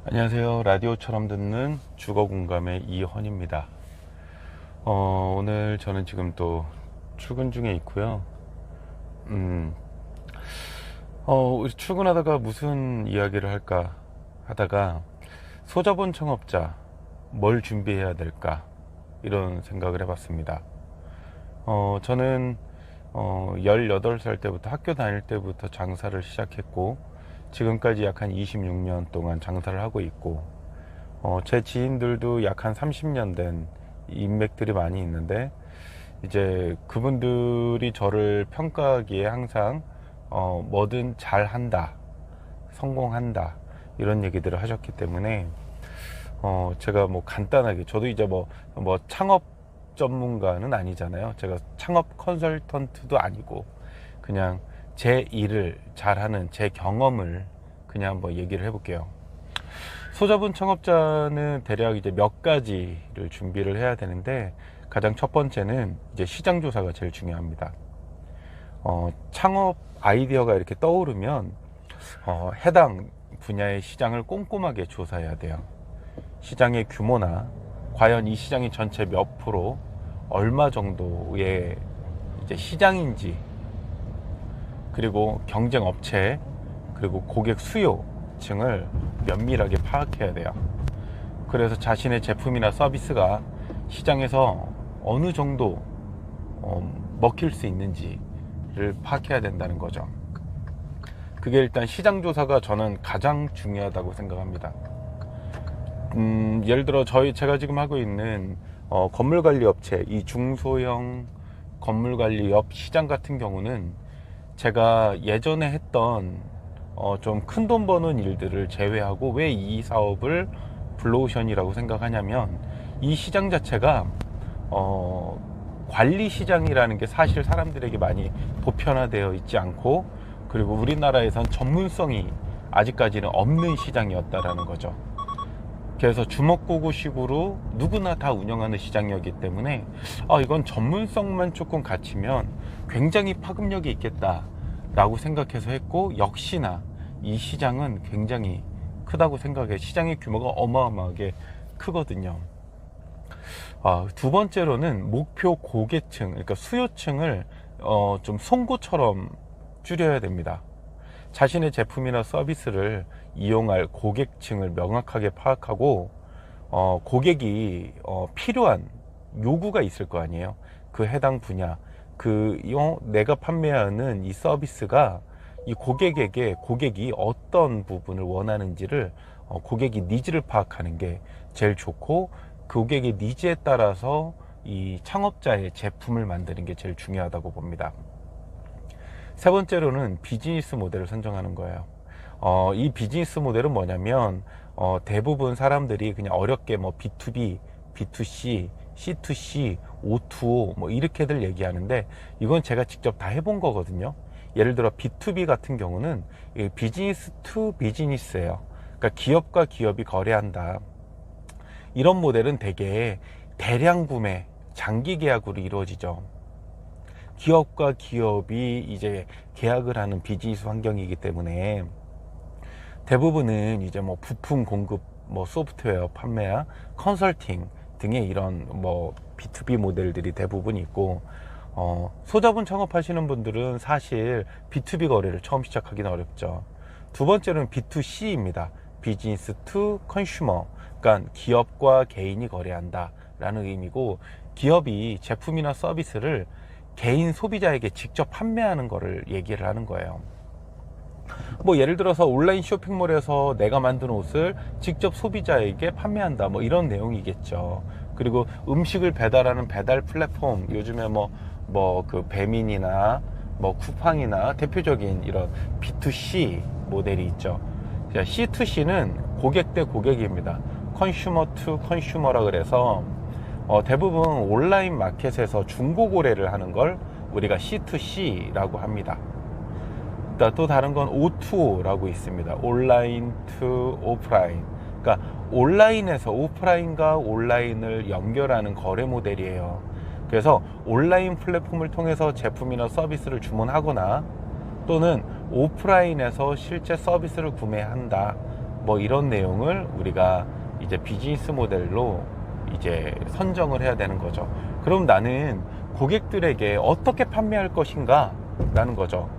안녕하세요. 라디오처럼 듣는 주거공감의 이헌입니다. 오늘 저는 지금 또 출근 중에 있고요. 우리 출근하다가 무슨 이야기를 할까 하다가 소자본 창업자 뭘 준비해야 될까 이런 생각을 해봤습니다. 저는 18살 때부터 학교 다닐 때부터 장사를 시작했고 지금까지 약 한 26년 동안 장사를 하고 있고 제 지인들도 약 한 30년 된 인맥들이 많이 있는데 이제 그분들이 저를 평가하기에 항상 뭐든 잘한다, 성공한다 이런 얘기들을 하셨기 때문에 제가 뭐 간단하게 저도 이제 뭐 창업 전문가는 아니잖아요. 제가 창업 컨설턴트도 아니고 그냥 제 일을 잘하는 제 경험을 그냥 한번 얘기를 해볼게요. 소자본 창업자는 대략 이제 몇 가지를 준비를 해야 되는데 가장 첫 번째는 이제 시장 조사가 제일 중요합니다. 창업 아이디어가 이렇게 떠오르면 해당 분야의 시장을 꼼꼼하게 조사해야 돼요. 시장의 규모나 과연 이 시장이 전체 몇 프로 얼마 정도의 이제 시장인지 그리고 경쟁 업체 그리고 고객 수요층을 면밀하게 파악해야 돼요. 그래서 자신의 제품이나 서비스가 시장에서 어느 정도 먹힐 수 있는지를 파악해야 된다는 거죠. 그게 일단 시장 조사가 저는 가장 중요하다고 생각합니다. 예를 들어 제가 지금 하고 있는 건물관리 업체, 이 중소형 건물관리업 시장 같은 경우는 제가 예전에 했던 좀 큰 돈 버는 일들을 제외하고 왜 이 사업을 블루오션이라고 생각하냐면 이 시장 자체가 관리 시장이라는 게 사실 사람들에게 많이 보편화되어 있지 않고 그리고 우리나라에선 전문성이 아직까지는 없는 시장이었다라는 거죠. 그래서 주먹구구식으로 누구나 다 운영하는 시장이었기 때문에 이건 전문성만 조금 갖추면 굉장히 파급력이 있겠다 라고 생각해서 했고 역시나 이 시장은 굉장히 크다고 생각해. 시장의 규모가 어마어마하게 크거든요. 두 번째로는 목표 고객층, 그러니까 수요층을 좀 송곳처럼 줄여야 됩니다. 자신의 제품이나 서비스를 이용할 고객층을 명확하게 파악하고 고객이 필요한 요구가 있을 거 아니에요. 그 해당 분야, 내가 판매하는 이 서비스가 이 고객이 어떤 부분을 원하는지를 고객이 니즈를 파악하는 게 제일 좋고 고객의 니즈에 따라서 이 창업자의 제품을 만드는 게 제일 중요하다고 봅니다. 세 번째로는 비즈니스 모델을 선정하는 거예요. 이 비즈니스 모델은 뭐냐면 대부분 사람들이 그냥 어렵게 뭐 B2B, B2C, C2C, O2O 뭐 이렇게들 얘기하는데 이건 제가 직접 다 해본 거거든요. 예를 들어 B2B 같은 경우는 비즈니스 투 비즈니스예요. 그러니까 기업과 기업이 거래한다. 이런 모델은 대개 대량 구매, 장기 계약으로 이루어지죠. 기업과 기업이 이제 계약을 하는 비즈니스 환경이기 때문에 대부분은 이제 뭐 부품 공급, 뭐 소프트웨어 판매야, 컨설팅 등의 이런 뭐 B2B 모델들이 대부분 있고 소자본 창업하시는 분들은 사실 B2B 거래를 처음 시작하기는 어렵죠. 두 번째는 B2C입니다. 비즈니스 투 컨슈머, 그러니까 기업과 개인이 거래한다 라는 의미고 기업이 제품이나 서비스를 개인 소비자에게 직접 판매하는 거를 얘기를 하는 거예요. 뭐 예를 들어서 온라인 쇼핑몰에서 내가 만든 옷을 직접 소비자에게 판매한다 뭐 이런 내용이겠죠. 그리고 음식을 배달하는 배달 플랫폼, 요즘에 그 배민이나 뭐 쿠팡이나 대표적인 이런 B2C 모델이 있죠. C2C는 고객 대 고객입니다. 컨슈머 투 컨슈머라 그래서 대부분 온라인 마켓에서 중고 거래를 하는 걸 우리가 C2C라고 합니다. 또 다른 건 O2O라고 있습니다. 온라인 투 오프라인. 그러니까 온라인에서 오프라인과 온라인을 연결하는 거래 모델이에요. 그래서 온라인 플랫폼을 통해서 제품이나 서비스를 주문하거나 또는 오프라인에서 실제 서비스를 구매한다. 뭐 이런 내용을 우리가 이제 비즈니스 모델로 이제 선정을 해야 되는 거죠. 그럼 나는 고객들에게 어떻게 판매할 것인가 라는 거죠.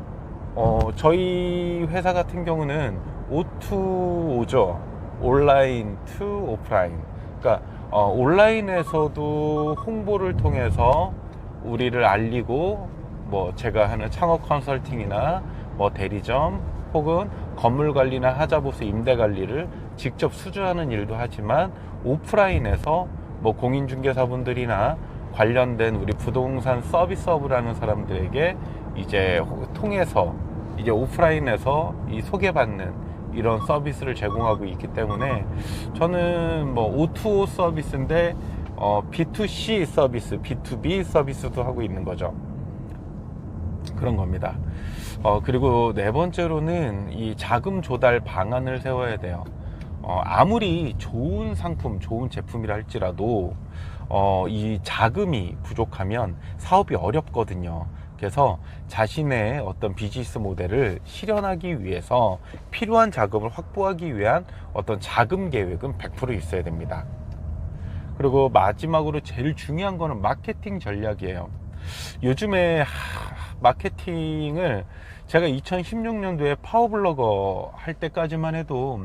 저희 회사 같은 경우는 O2O죠. 온라인 투 오프라인. 그러니까 온라인에서도 홍보를 통해서 우리를 알리고, 뭐 제가 하는 창업 컨설팅이나 뭐 대리점 혹은 건물 관리나 하자보수 임대 관리를 직접 수주하는 일도 하지만, 오프라인에서 뭐 공인중개사분들이나 관련된 우리 부동산 서비스업을 사람들에게 이제 통해서 이제 오프라인에서 이 소개받는 이런 서비스를 제공하고 있기 때문에, 저는 뭐 O2O 서비스인데 B2C 서비스, B2B 서비스도 하고 있는 거죠. 그런 겁니다. 그리고 네 번째로는 이 자금 조달 방안을 세워야 돼요. 아무리 좋은 상품, 좋은 제품이라 할지라도 이 자금이 부족하면 사업이 어렵거든요. 그래서 자신의 어떤 비즈니스 모델을 실현하기 위해서 필요한 자금을 확보하기 위한 어떤 자금 계획은 100% 있어야 됩니다. 그리고 마지막으로 제일 중요한 거는 마케팅 전략이에요. 요즘에 마케팅을 제가 2016년도에 파워블로거 할 때까지만 해도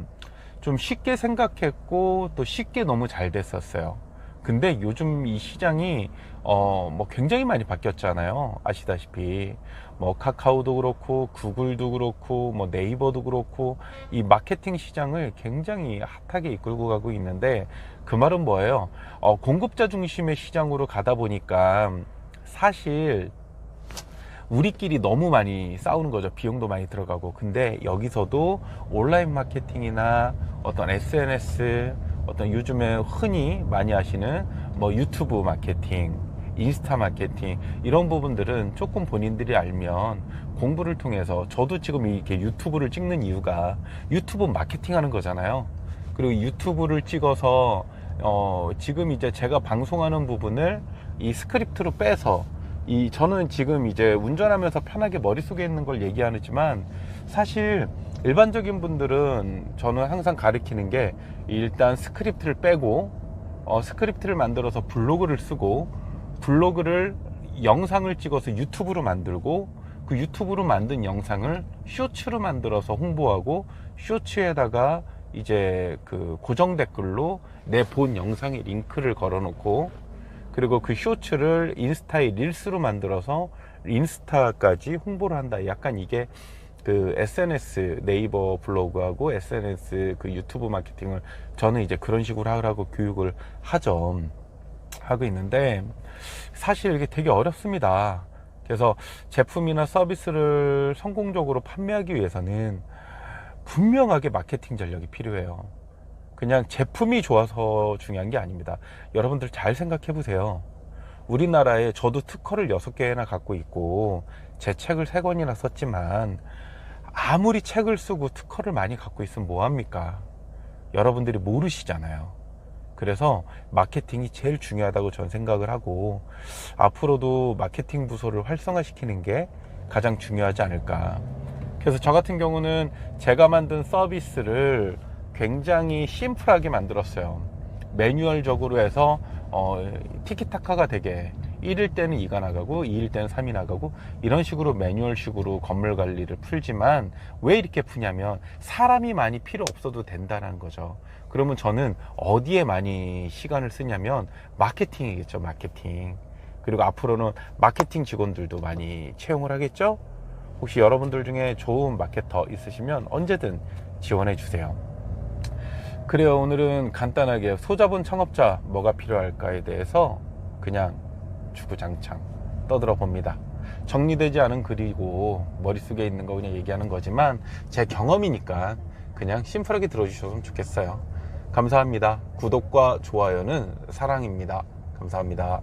좀 쉽게 생각했고 또 쉽게 너무 잘 됐었어요. 근데 요즘 이 시장이 뭐 굉장히 많이 바뀌었잖아요. 아시다시피 뭐 카카오도 그렇고 구글도 그렇고 뭐 네이버도 그렇고 이 마케팅 시장을 굉장히 핫하게 이끌고 가고 있는데, 그 말은 뭐예요? 공급자 중심의 시장으로 가다 보니까 사실 우리끼리 너무 많이 싸우는 거죠. 비용도 많이 들어가고. 근데 여기서도 온라인 마케팅이나 어떤 SNS, 어떤 요즘에 흔히 많이 하시는 뭐 유튜브 마케팅, 인스타 마케팅, 이런 부분들은 조금 본인들이 알면 공부를 통해서, 저도 지금 이렇게 유튜브를 찍는 이유가 유튜브 마케팅 하는 거잖아요. 그리고 유튜브를 찍어서 지금 이제 제가 방송하는 부분을 이 스크립트로 빼서, 저는 지금 이제 운전하면서 편하게 머릿속에 있는 걸 얘기하지만, 사실 일반적인 분들은 저는 항상 가르치는 게, 일단 스크립트를 빼고 스크립트를 만들어서 블로그를 쓰고, 블로그를 영상을 찍어서 유튜브로 만들고, 그 유튜브로 만든 영상을 쇼츠로 만들어서 홍보하고, 쇼츠에다가 이제 그 고정 댓글로 내 본 영상의 링크를 걸어 놓고, 그리고 그 쇼츠를 인스타의 릴스로 만들어서 인스타까지 홍보를 한다. 약간 이게 그 SNS, 네이버 블로그하고 SNS 그 유튜브 마케팅을 저는 이제 그런 식으로 하라고 교육을 하고 있는데, 사실 이게 되게 어렵습니다. 그래서 제품이나 서비스를 성공적으로 판매하기 위해서는 분명하게 마케팅 전략이 필요해요. 그냥 제품이 좋아서 중요한 게 아닙니다. 여러분들 잘 생각해 보세요. 우리나라에 저도 특허를 6개나 갖고 있고 제 책을 3권이나 썼지만, 아무리 책을 쓰고 특허를 많이 갖고 있으면 뭐합니까? 여러분들이 모르시잖아요. 그래서 마케팅이 제일 중요하다고 전 생각을 하고, 앞으로도 마케팅 부서를 활성화시키는 게 가장 중요하지 않을까. 그래서 저 같은 경우는 제가 만든 서비스를 굉장히 심플하게 만들었어요. 매뉴얼적으로 해서 티키타카가 되게 1일 때는 2가 나가고 2일 때는 3이 나가고, 이런 식으로 매뉴얼식으로 건물 관리를 풀지만, 왜 이렇게 푸냐면 사람이 많이 필요 없어도 된다는 거죠. 그러면 저는 어디에 많이 시간을 쓰냐면 마케팅이겠죠. 마케팅. 그리고 앞으로는 마케팅 직원들도 많이 채용을 하겠죠. 혹시 여러분들 중에 좋은 마케터 있으시면 언제든 지원해 주세요. 그래요. 오늘은 간단하게 소자본 창업자 뭐가 필요할까에 대해서 그냥 주구장창 떠들어 봅니다. 정리되지 않은 글이고 머릿속에 있는 거 그냥 얘기하는 거지만, 제 경험이니까 그냥 심플하게 들어주셨으면 좋겠어요. 감사합니다. 구독과 좋아요는 사랑입니다. 감사합니다.